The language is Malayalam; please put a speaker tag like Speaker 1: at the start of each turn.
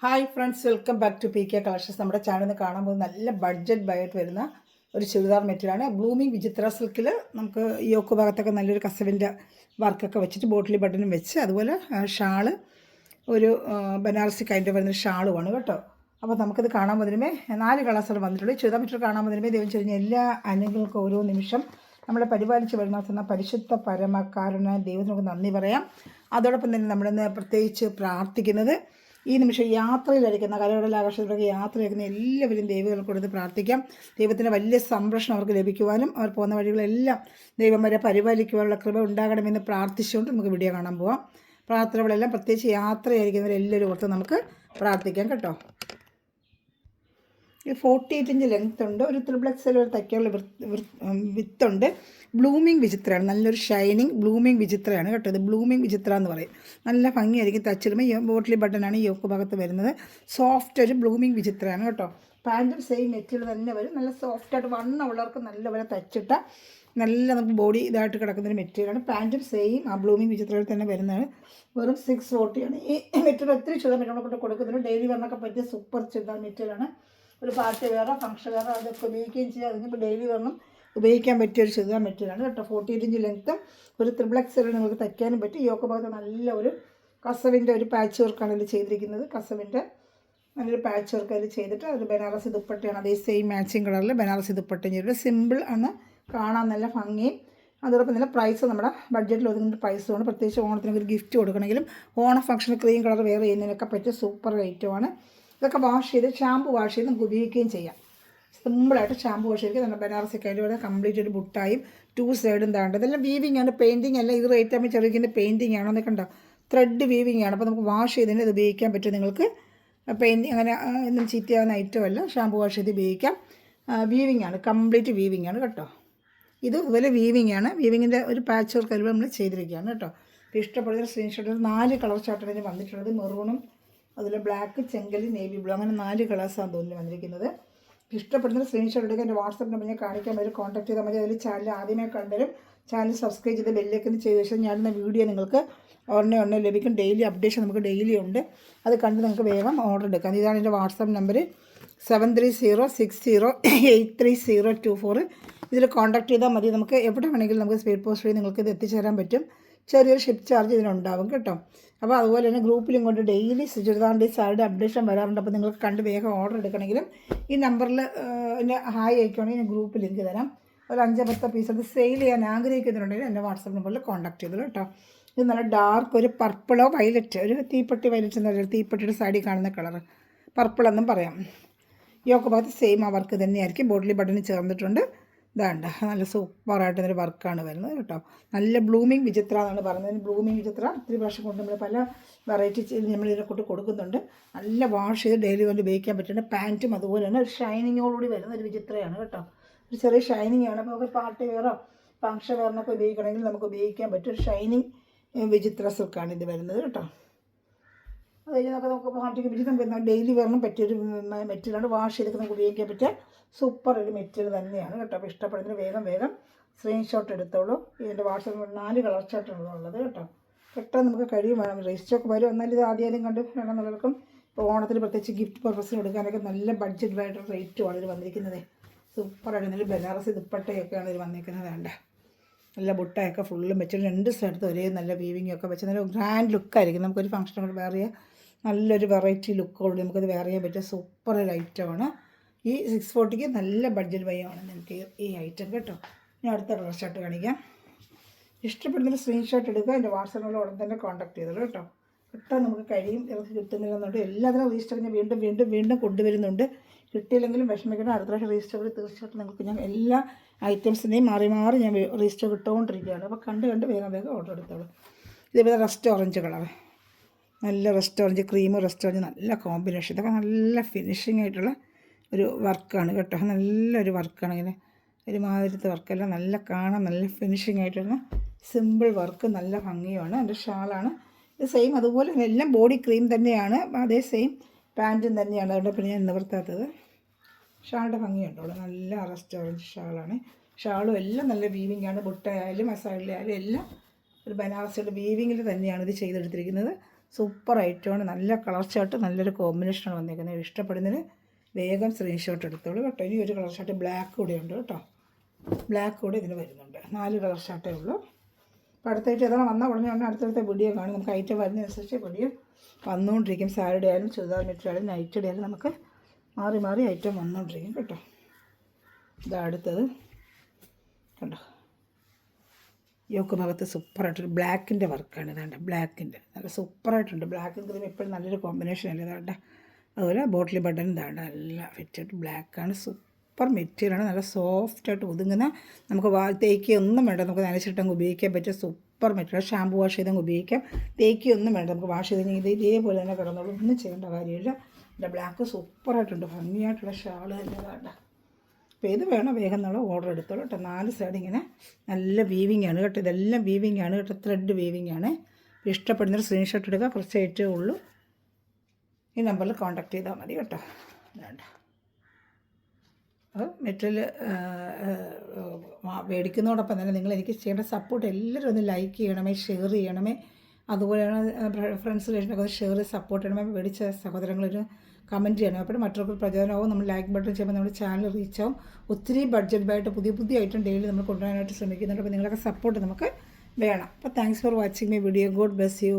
Speaker 1: Hi friends, welcome back to PK collections. നമ്മുടെ ചാനലിൽ കാണാൻ പോകുന്ന നല്ല ബഡ്ജറ്റ് ബൈറ്റ് വരുന്ന ഒരു ചുരിദാർ മെറ്റീരിയലാണ്. ബ്ലൂമിങ് വിചിത്ര സിൽക്കിൽ നമുക്ക് യോക്ക് ഭാഗത്തൊക്കെ നല്ലൊരു കസവിൻ്റെ വർക്കൊക്കെ വെച്ചിട്ട് ബോട്ടിലി ബട്ടനും വെച്ച്, അതുപോലെ ഷാള് ഒരു ബനാറസി കൈൻഡ് വരുന്ന ഷാളുമാണ് കേട്ടോ. അപ്പോൾ നമുക്കിത് കാണാൻ പോകുന്നതിനുമേ 4 കളേഴ്സാണ് വന്നിട്ടുള്ളത്. ചുരിദാർ മെറ്റീരിയൽ കാണാൻ പോകുന്നതിനുമേ ദൈവം ചെയ്യുന്ന എല്ലാ അനുഭവങ്ങൾക്കും ഓരോ നിമിഷം നമ്മളെ പരിപാലിച്ച് വരുന്ന പരിശുദ്ധ പരമക്കാരനായ ദൈവത്തിനൊക്കെ നന്ദി പറയാം. അതോടൊപ്പം തന്നെ നമ്മളിന്ന് പ്രത്യേകിച്ച് പ്രാർത്ഥിക്കുന്നത്, ഈ നിമിഷം യാത്രയിലായിരിക്കുന്ന കലകടലാകാശത്തിലൊക്കെ യാത്രയായിരിക്കുന്ന എല്ലാവരും ദൈവങ്ങൾക്ക് കൊടുത്ത് പ്രാർത്ഥിക്കാം. ദൈവത്തിൻ്റെ വലിയ സംരക്ഷണം അവർക്ക് ലഭിക്കുവാനും അവർ പോകുന്ന വഴികളെല്ലാം ദൈവം വരെ പരിപാലിക്കുവാനുള്ള കൃപ ഉണ്ടാകണമെന്ന് പ്രാർത്ഥിച്ചുകൊണ്ട് നമുക്ക് വീഡിയോ കാണാൻ പോവാം. പ്രാർത്ഥനകളെല്ലാം പ്രത്യേകിച്ച് യാത്രയായിരിക്കുന്നവരെല്ലാവരും ഓർത്ത് നമുക്ക് പ്രാർത്ഥിക്കാം കേട്ടോ. ഒരു 48 ഇഞ്ച് ലെങ്ത് ഉണ്ട്. ഒരു ത്രിപ്ലക്സിൽ ഒരു തയ്ക്കാനുള്ള വിത്തുണ്ട്. ബ്ലൂമിങ് വിചിത്രയാണ്, നല്ലൊരു ഷൈനിങ് ബ്ലൂമിങ് വിചിത്രയാണ് കേട്ടോ. ഇത് ബ്ലൂമിങ് വിചിത്ര എന്ന് പറയും. നല്ല ഭംഗിയായിരിക്കും തച്ചിടുമ്പോൾ. ഈ ബോട്ടിലി ബട്ടനാണ് ഈ യോക്ക് ഭാഗത്ത് വരുന്നത്. സോഫ്റ്റ് ഒരു ബ്ലൂമിങ് വിചിത്രയാണ് കേട്ടോ. പാൻറ്റും സെയിം മെറ്റീരിയൽ തന്നെ വരും. നല്ല സോഫ്റ്റായിട്ട് വണ്ണമുള്ളവർക്ക് നല്ലപോലെ തച്ചിട്ട നല്ല നമുക്ക് ബോഡി ഇതായിട്ട് കിടക്കുന്നൊരു മെറ്റീരിയലാണ്. പാൻറ്റും സെയിം ആ ബ്ലൂമിങ് വിചിത്രയിൽ തന്നെ വരുന്നതാണ്. വെറും 640 ഈ മെറ്റീരിയൽ. ഒത്തിരി ചുരിദാർ മെറ്റീരിയൽ കൊടുക്കുന്നുണ്ട്. ഡെയിലി വെയറിനൊക്കെ പറ്റിയ സൂപ്പർ ചുരിദാർ മെറ്റീരിയലാണ്. ഒരു പാർട്ടി വെയറോ ഫംഗ്ഷൻ വെയറോ അതൊക്കെ ഉപയോഗിക്കുകയും ചെയ്യാം. അതിനിപ്പോൾ ഡെയിലി വെയറിനും ഉപയോഗിക്കാൻ പറ്റിയ ഒരു ചുരിദാർ മെറ്റീരിയലാണ് കേട്ടോ. 48 ഇഞ്ച് ലെങ്ത്തും ഒരു ത്രിപ്ലക്സിൽ നിങ്ങൾക്ക് തയ്ക്കാനും പറ്റും. യോക്ക് ഭാഗത്ത് നല്ല ഒരു കസവിൻ്റെ ഒരു പാച്ച് വർക്കാണ് ഇതിൽ ചെയ്തിരിക്കുന്നത്. കസവിൻ്റെ നല്ലൊരു പാച്ച് വർക്ക് അതിൽ ചെയ്തിട്ട് ഒരു ബനാറസി ദുപ്പട്ടയാണ്. അതേ സെയിം മാച്ചിങ് കളറിൽ ബനാറസി ദുപ്പട്ടയും ചെയ്തിട്ട് സിമ്പിൾ ആണ്, കാണാൻ നല്ല ഭംഗിയും. അതോടൊപ്പം തന്നെ പ്രൈസ് നമ്മുടെ ബഡ്ജറ്റിൽ ഒതുങ്ങുന്ന പ്രൈസുമാണ്. പ്രത്യേകിച്ച് ഓണത്തിന് ഒരു ഗിഫ്റ്റ് കൊടുക്കണമെങ്കിലും ഓണ ഫംഗ്ഷന് ക്രീം കളർ വെയർ ചെയ്യുന്നതിനൊക്കെ പറ്റിയ സൂപ്പർ ഐറ്റമാണ്. ഇതൊക്കെ വാഷ് ചെയ്ത് ഷാമ്പു വാഷ് ചെയ്ത് നമുക്ക് ഉപയോഗിക്കുകയും ചെയ്യാം. സിമ്പിളായിട്ട് ഷാമ്പു വാഷ് ചെയ്ത് നമ്മുടെ ബനാറസി കയ്യിലൂടെ കംപ്ലീറ്റ് ഒരു ബുട്ടായും 2 സൈഡും താണ്ട്. ഇതെല്ലാം വീവിങ് ആണ്, പെയിൻറ്റിങ് അല്ല. ഇത് റേറ്റ് ആകുമ്പോൾ ചെറുകിൻ്റെ പെയിൻറ്റിങ് ആണോ എന്നൊക്കെ ഉണ്ടോ, ത്രെഡ് വീവിങ് ആണ്. അപ്പോൾ നമുക്ക് വാഷ് ചെയ്തതിന് ഇത് ഉപയോഗിക്കാൻ പറ്റും. നിങ്ങൾക്ക് പെയിൻറ്റിങ് അങ്ങനെ ഒന്നും ചീത്തയാവുന്ന ഐറ്റം അല്ല. ഷാമ്പു വാഷ് ചെയ്ത് ഉപയോഗിക്കാം. വീവിങ് ആണ്, കംപ്ലീറ്റ് വീവിങ് ആണ് കേട്ടോ. ഇത് ഇതുപോലെ വീവിങ് ആണ്. വീവിങ്ങിൻ്റെ ഒരു പാച്ച് വർക്ക് അതിൽ നമ്മൾ ചെയ്തിരിക്കുകയാണ് കേട്ടോ. അപ്പോൾ ഇഷ്ടപ്പെടുന്ന സ്ക്രീൻഷോട്ടിൽ 4 കളർ ചാർട്ടാണ് വന്നിട്ടുള്ളത്. മെറൂണും അതിൽ ബ്ലാക്ക്, ചെങ്കലി, നേവി ബ്ലൂ, അങ്ങനെ 4 കളേഴ്സാണ് തോന്നുന്നു വന്നിരിക്കുന്നത്. ഇഷ്ടപ്പെടുന്ന സ്ക്രീൻഷോട്ട് എടുക്കുക. എൻ്റെ വാട്സപ്പ് നമ്പർ ഞാൻ കാണിക്കാൻ വരും, കോൺടാക്ട് ചെയ്താൽ മതി. അതിൽ ചാനൽ ആദ്യമേ കണ്ടുവരും. ചാനൽ സബ്സ്ക്രൈബ് ചെയ്ത് ബെല്ലേക്കൊന്ന് ചെയ്ത ശേഷം ഞാനിന്ന വീഡിയോ നിങ്ങൾക്ക് ഉടനെ ലഭിക്കും. ഡെയിലി അപ്ഡേഷൻ നമുക്ക് ഡെയിലി ഉണ്ട്. അത് കണ്ട് നിങ്ങൾക്ക് വേഗം ഓർഡർ എടുക്കാം. ഇതാണ് എൻ്റെ വാട്സപ്പ് നമ്പർ 7306083024. ഇതിൽ കോൺടാക്ട് ചെയ്താൽ മതി. നമുക്ക് എവിടെ വേണമെങ്കിലും നമുക്ക് സ്പീഡ് പോസ്റ്റ് വഴി നിങ്ങൾക്ക് ഇത് എത്തിച്ചേരാൻ പറ്റും. ചെറിയൊരു ഷിപ്പ് ചാർജ് ഇതിനുണ്ടാവും കേട്ടോ. അപ്പോൾ അതുപോലെ തന്നെ ഗ്രൂപ്പിലും കൊണ്ട് ഡെയിലി ചുരിദാറിൻ്റെ സാരിയുടെ അപ്ഡേഷൻ വരാറുണ്ട്. അപ്പോൾ നിങ്ങൾക്ക് കണ്ട് വേഗം ഓർഡർ എടുക്കണമെങ്കിലും ഈ നമ്പറിൽ എന്നെ ഹായ് അയക്കുകയാണെങ്കിൽ ഞാൻ ഗ്രൂപ്പ് ലിങ്ക് തരാം. ഒരു 5-10 പീസ് അത് സെയിൽ ചെയ്യാൻ ആഗ്രഹിക്കുന്നുണ്ടെങ്കിൽ എൻ്റെ വാട്സപ്പ് നമ്പറിൽ കോൺടാക്ട് ചെയ്തോളൂ കേട്ടോ. ഇത് നല്ല ഡാർക്ക് ഒരു പർപ്പിളോ വയലറ്റ്, ഒരു തീപ്പെട്ടി വയലറ്റ് എന്ന് പറയുന്നത് തീപ്പെട്ടിയുടെ സാരി കാണുന്ന കളർ പർപ്പിളെന്നും പറയാം. യോക്ക് ഭാഗത്ത് സെയിം ആ വർക്ക് തന്നെയായിരിക്കും. ബോട്ടിലി ബട്ടന് ചേർന്നിട്ടുണ്ട്. ഇതാണ്ട് നല്ല സൂപ്പറായിട്ടൊരു വർക്കാണ് വരുന്നത് കേട്ടോ. നല്ല ബ്ലൂമിങ് വിചിത്ര എന്നാണ് പറയുന്നത്. ബ്ലൂമിങ് വിചിത്ര ഒത്തിരി പ്രാവശ്യം കൊണ്ട് നമ്മൾ പല വെറൈറ്റി നമ്മൾ ഇതിനെ കൊണ്ട് കൊടുക്കുന്നുണ്ട്. നല്ല വാഷ് ചെയ്ത് ഡെയിലി കൊണ്ട് ഉപയോഗിക്കാൻ പറ്റുന്നുണ്ട്. പാൻറ്റും അതുപോലെ തന്നെ ഒരു ഷൈനിങ്ങോടുകൂടി വരുന്ന ഒരു വിചിത്രയാണ് കേട്ടോ. ഒരു ചെറിയ ഷൈനിങ് ആണ്. അപ്പോൾ പാർട്ടി വെയറോ ഫംഗ്ഷൻ വെയറിനൊക്കെ ഉപയോഗിക്കണമെങ്കിൽ നമുക്ക് ഉപയോഗിക്കാൻ പറ്റും. ഒരു ഷൈനിങ് വിചിത്ര സിൽക്കാണ് ഇത് വരുന്നത് കേട്ടോ. അത് കഴിഞ്ഞാൽ നമുക്ക് പാർട്ടിക്ക് പിടിച്ച് നമുക്ക് ഡെയിലി വെയറിനും പറ്റിയൊരു മെറ്റീരിയലാണ്. വാഷ് ചെയ്തൊക്കെ നമുക്ക് ഉപയോഗിക്കാൻ പറ്റിയ സൂപ്പർ ഒരു മെറ്റീരിയൽ തന്നെയാണ് കേട്ടോ. അപ്പോൾ ഇഷ്ടപ്പെടുന്നതിന് വേഗം സ്ക്രീൻഷോട്ട് എടുത്തോളൂ. ഇതിൻ്റെ വാട്സപ്പിൽ 4 കളർ ചാർട്ടാണ് ഉള്ളത് കേട്ടോ. പെട്ടെന്ന് നമുക്ക് കഴിയും വേണം. രജിസ്റ്ററൊക്കെ വരും. എന്നാലും ഇത് ആദ്യം കണ്ട് വേണമെന്നുള്ളവർക്കും ഇപ്പോൾ ഓണത്തിന് പ്രത്യേകിച്ച് ഗിഫ്റ്റ് പർപ്പസിന് എടുക്കാനൊക്കെ നല്ല ബഡ്ജറ്റായിട്ട് റേറ്റുമാണ് ഇത് വന്നിരിക്കുന്നത്. സൂപ്പറായിട്ട് നല്ല ബനാറസി ദുപ്പട്ടയൊക്കെയാണ് ഇത് വന്നിരിക്കുന്നത്. വേണ്ട നല്ല ബുട്ടയൊക്കെ ഫുള്ളും വെച്ചിട്ട് 2 സ്ഥലത്ത് ഒരേ നല്ല വീവിങ്ങൊക്കെ വെച്ച് നല്ല ഗ്രാൻഡ് ലുക്കായിരിക്കും. നമുക്കൊരു ഫംഗ്ഷനൊക്കെ വേറെ നല്ലൊരു വെറൈറ്റി ലുക്കോട് നമുക്കത് വേറെ ചെയ്യാൻ പറ്റിയ സൂപ്പർ ഒരു ഐറ്റമാണ്. ഈ 640 നല്ല ബഡ്ജറ്റ് ബൈയാണ് നിങ്ങൾക്ക് ഈ ഐറ്റം കേട്ടോ. ഞാൻ അടുത്ത കളർ ഷർട്ട് കാണിക്കാം. ഇഷ്ടപ്പെടുന്നൊരു സ്ക്രീൻഷോട്ട് എടുക്കുക. എൻ്റെ വാട്സാപ്പിൽ ഉടൻ തന്നെ കോൺടാക്ട് ചെയ്തോളൂ കേട്ടോ. പെട്ടെന്ന് നമുക്ക് കഴിയും. ഇവർക്ക് കിട്ടുന്നില്ലെന്നുണ്ട് എല്ലാത്തിനും രജിസ്റ്റർ ഞാൻ വീണ്ടും കൊണ്ടുവരുന്നുണ്ട്. കിട്ടിയില്ലെങ്കിലും വിഷമിക്കണം. അടുത്ത പ്രാവശ്യം രജിസ്റ്റർ തീർച്ചയായിട്ടും നിങ്ങൾക്ക് ഞാൻ എല്ലാ ഐറ്റംസിൻ്റെയും മാറി ഞാൻ രജിസ്റ്റർ കിട്ടുകൊണ്ടിരിക്കുകയാണ്. അപ്പോൾ കണ്ട് വേഗം ഓർഡർ എടുത്തോളൂ. ഇതേപോലെ റസ്റ്റ് ഓറഞ്ച് കളർ, നല്ല റസ്റ്റ് ഓറഞ്ച് ക്രീമും റസ്റ്റ് ഓറഞ്ച് നല്ല കോമ്പിനേഷൻ. ഇതൊക്കെ നല്ല ഫിനിഷിംഗ് ആയിട്ടുള്ള ഒരു വർക്കാണ് കേട്ടോ. നല്ലൊരു വർക്കാണ്. ഇങ്ങനെ ഒരു മാതിരത്തെ വർക്കെല്ലാം നല്ല കാണാൻ നല്ല ഫിനിഷിംഗ് ആയിട്ടുള്ള സിമ്പിൾ വർക്ക്, നല്ല ഭംഗിയുമാണ്. എൻ്റെ ഷാളാണ് ഇത് സെയിം. അതുപോലെ എല്ലാം ബോഡി ക്രീം തന്നെയാണ്. അതേ സെയിം പാൻറ്റും തന്നെയാണ്. അതുകൊണ്ട് പിന്നെ ഞാൻ നിവർത്താത്തത്. ഷാളുടെ ഭംഗിയുണ്ടോ, നല്ല റസ്റ്റ് ഓറഞ്ച് ഷാളാണ്. ഷാളും എല്ലാം നല്ല വീവിങ് ആണ്. ബുട്ടയായാലും മസാലയായാലും എല്ലാം ഒരു ബനാറസിയുടെ വീവിങ്ങിൽ തന്നെയാണ് ഇത് ചെയ്തെടുത്തിരിക്കുന്നത്. സൂപ്പർ ഐറ്റമാണ്. നല്ല കളർ ചാർട്ട്, നല്ലൊരു കോമ്പിനേഷനാണ് വന്നിരിക്കുന്നത്. ഇഷ്ടപ്പെടുന്നതിന് വേഗം സ്ക്രീൻഷോട്ട് എടുത്തോളൂ കേട്ടോ. ഇനി ഒരു കളർ ചാർട്ട് ബ്ലാക്ക് കൂടെ ഉണ്ട് കേട്ടോ. ബ്ലാക്ക് കൂടെ ഇതിന് വരുന്നുണ്ട്. 4 കളർ ചാർട്ടേ ഉള്ളൂ. അപ്പോൾ അടുത്തായിട്ട് ഏതാണ് വന്നാൽ ഉടനെ ഉടനെ അടുത്തടുത്ത വീഡിയോ കാണും. നമുക്ക് ഐറ്റം വരുന്നതനുസരിച്ച് വീഡിയോ വന്നുകൊണ്ടിരിക്കും. സാരിയുടെ ആയാലും ചുരിദാർ മെറ്റീരിയൽ ആയാലും നൈറ്റിയുടെ ആയാലും നമുക്ക് മാറി മാറി ഐറ്റം വന്നുകൊണ്ടിരിക്കും കേട്ടോ. ഇതാ അടുത്തത് കണ്ടോ, യോക്ക് ഭാഗത്ത് സൂപ്പറായിട്ടൊരു ബ്ലാക്കിൻ്റെ വർക്കാണ്. ഇതാണ്ട് ബ്ലാക്കിൻ്റെ നല്ല സൂപ്പറായിട്ടുണ്ട്. ബ്ലാക്കും ക്രീം എപ്പോഴും നല്ലൊരു കോമ്പിനേഷൻ അല്ലേ. ഇതാണ്ട അതുപോലെ ബോട്ടിൽ ബട്ടൺ ഇതാണ്ട് നല്ല ഫിറ്റായിട്ട് ബ്ലാക്കാണ്. സൂപ്പർ മെറ്റീരിയലാണ്. നല്ല സോഫ്റ്റായിട്ട് ഒതുങ്ങുന്ന, നമുക്ക് തേക്കൊന്നും വേണ്ട, നമുക്ക് നനച്ചിട്ടങ്ങ് ഉപയോഗിക്കാൻ പറ്റിയ സൂപ്പർ മെറ്റീരിയൽ. ഷാമ്പു വാഷ് ചെയ്തങ്ങ് ഉപയോഗിക്കാം. തേക്കൊന്നും വേണ്ട, നമുക്ക് വാഷ് ചെയ്ത് കഴിഞ്ഞാൽ ഇതേപോലെ തന്നെ കിടന്നോളൂ, ഒന്നും ചെയ്യേണ്ട കാര്യമില്ല. എൻ്റെ ബ്ലാക്ക് സൂപ്പറായിട്ടുണ്ട്. ഭംഗിയായിട്ടുള്ള ഷാള് തന്നെ വേണ്ട. അപ്പോൾ ഇത് വേണം വേഗം എന്നുള്ള ഓർഡർ എടുത്തോളൂ കേട്ടോ. 4 സൈഡ് ഇങ്ങനെ നല്ല വീവിങ് ആണ് കേട്ടോ. ഇതെല്ലാം വീവിങ് ആണ് കേട്ടോ. ത്രെഡ് വീവിങ് ആണ്. ഇഷ്ടപ്പെടുന്നൊരു സ്ക്രീൻഷോട്ട് എടുക്കുക. കുറച്ച് ഐറ്റമേ ഉള്ളൂ. ഈ നമ്പറിൽ കോൺടാക്ട് ചെയ്താൽ മതി കേട്ടോ. വേണ്ട അപ്പോൾ മെറ്റീരിയൽ മേടിക്കുന്നതോടൊപ്പം തന്നെ നിങ്ങൾ എനിക്ക് ചെയ്യേണ്ട സപ്പോർട്ട് എല്ലാവരും ഒന്ന് ലൈക്ക് ചെയ്യണമേ, ഷെയർ ചെയ്യണമേ. അതുപോലെയാണ് ഫ്രണ്ട്സ് റിലേഷനൊക്കെ ഒന്ന് ഷെയർ ചെയ്ത് സപ്പോർട്ട് ചെയ്യണമേ. മേടിച്ച സഹോദരങ്ങളൊരു കമൻറ്റ് ചെയ്യണം. അപ്പോൾ മറ്റവർക്ക് പ്രചോദനമാവും. നമ്മൾ ലൈക്ക് ബട്ടൺ ചെയ്യുമ്പോൾ നമ്മുടെ ചാനൽ റീച്ച് ആവും. ഒത്തിരി ബഡ്ജറ്റ് പുതിയ പുതിയ ഐറ്റം ഡെയിലി നമ്മൾ കൊണ്ടുവരാനായിട്ട് ശ്രമിക്കുന്നുണ്ട്. അപ്പോൾ നിങ്ങളൊക്കെ സപ്പോർട്ട് നമുക്ക് വേണം. അപ്പോൾ thanks for watching my video. God bless you.